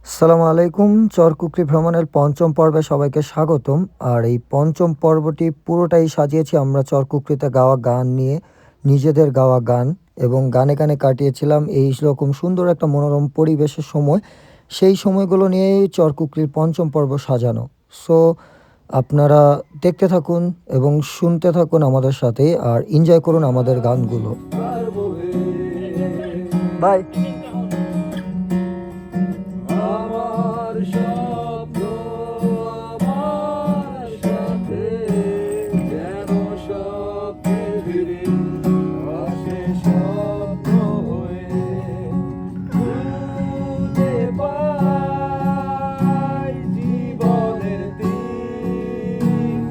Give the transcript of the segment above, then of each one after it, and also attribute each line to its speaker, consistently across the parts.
Speaker 1: আসসালামু আলাইকুম। চরকুকরি ভ্রমণের পঞ্চম পর্বে সবাইকে স্বাগতম। আর এই পঞ্চম পর্বটি পুরোটাই সাজিয়েছি আমরা চরকুকরিতে গাওয়া গান নিয়ে, নিজেদের গাওয়া গান এবং গানে, গানে কাটিয়েছিলাম এইরকম সুন্দর একটা মনোরম পরিবেশের সময়। সেই সময়গুলো নিয়েই চরকুকরির পঞ্চম পর্ব সাজানো। সো আপনারা দেখতে থাকুন এবং শুনতে থাকুন আমাদের সাথেই আর এনজয় করুন আমাদের গানগুলো। বাই।
Speaker 2: আমার স্বপ্ন আমার সাথে যেন স্বপ্নের ভিড়ে আসে স্বপ্ন হয়ে খুঁজে পাই জীবনের দিন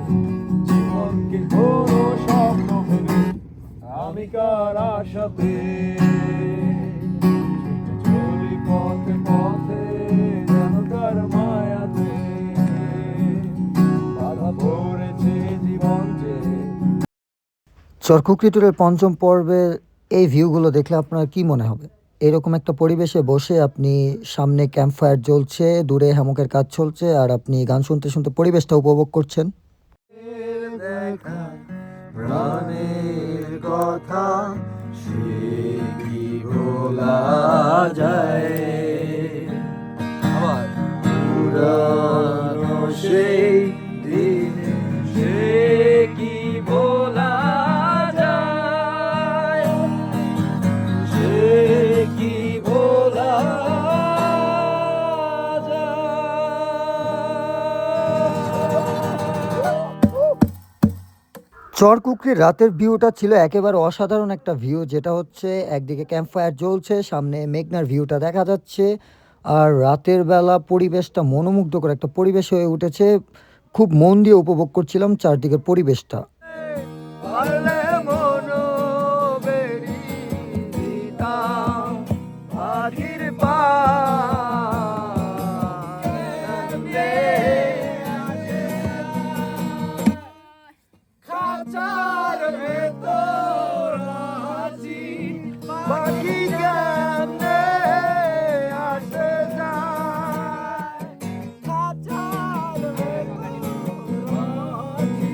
Speaker 2: জীবনকে কোনো স্বপ্ন ভেবে আমি কার আশাতে চলি পথে পথে যেন কার মায়াতে বাধা পড়েছে জীবন যে।
Speaker 1: চরকুকরি ট্যুরের পঞ্চম পর্বের এই ভিউগুলো দেখলে আপনার কি মনে হবে? এরকম একটা পরিবেশে বসে আপনি সামনে ক্যাম্প ফায়ার জ্বলছে, দূরে হ্যামকের কাজ চলছে আর আপনি গান শুনতে, শুনতে পরিবেশটা উপভোগ করছেন।
Speaker 2: দেখা প্রাণের কথা সে কি ভোলা যায় আবার পুরানো সেই দিন সে কি ভোলা যায় সে কি ভোলা
Speaker 1: চরকুকরির রাতের ভিউটা ছিল একেবারে অসাধারণ একটা ভিউ, যেটা হচ্ছে একদিকে ক্যাম্প ফায়ার জ্বলছে, সামনে মেঘনার ভিউটা দেখা যাচ্ছে আর রাতের বেলা পরিবেশটা মনোমুগ্ধকর একটা পরিবেশ হয়ে উঠেছে। খুব মন দিয়ে উপভোগ করছিলাম চারদিকের পরিবেশটা।
Speaker 2: পারলে মনো বেরি দিতাম পাখির খাঁচার ভেতর আছি পাখি কেমনে আসে যায় খাঁচার ভেতর আছি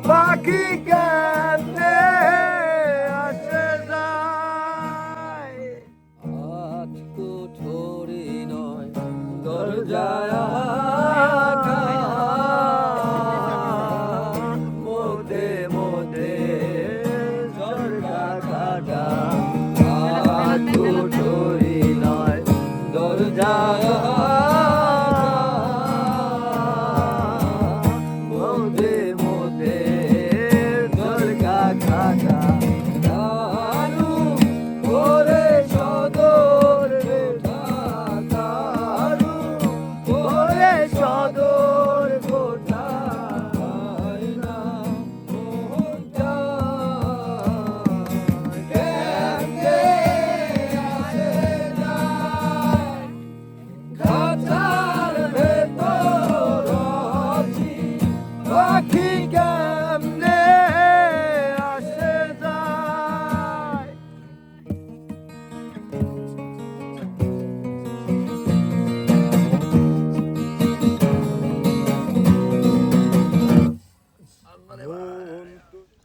Speaker 2: পাখি কেমনে আসে যায় আজ কোঠরি নয় দরজায় মধ্যে মধ্যে ঝরকা কাটা আজ কোঠরি নয় দরজায় মধ্যে মধ্যে ঝরকা কাটা কালু ওরে সদর বেটা কালু ওরে সদর গোটা না মোহনটা কেমনে আসে যায় খাঁচার ভেতর আছি পাখি কেমনে আসে যায়।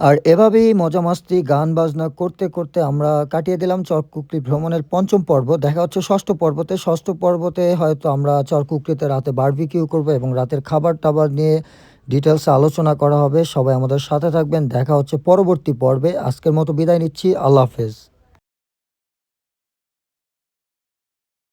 Speaker 1: আর এভাবেই মজা মাস্তি গান বাজনা করতে করতে আমরা কাটিয়ে দিলাম চরকুকরি ভ্রমণের পঞ্চম পর্ব। দেখা হচ্ছে ষষ্ঠ পর্বতে। ষষ্ঠ পর্বতে হয়তো আমরা চরকুকরিতে রাতে বারবিকিউ করব এবং রাতের খাবার টাবার নিয়ে ডিটেলসে আলোচনা করা হবে। সবাই আমাদের সাথে থাকবেন। দেখা হচ্ছে পরবর্তী পর্বে। আজকের মতো বিদায় নিচ্ছি। আল্লাহ হাফেজ।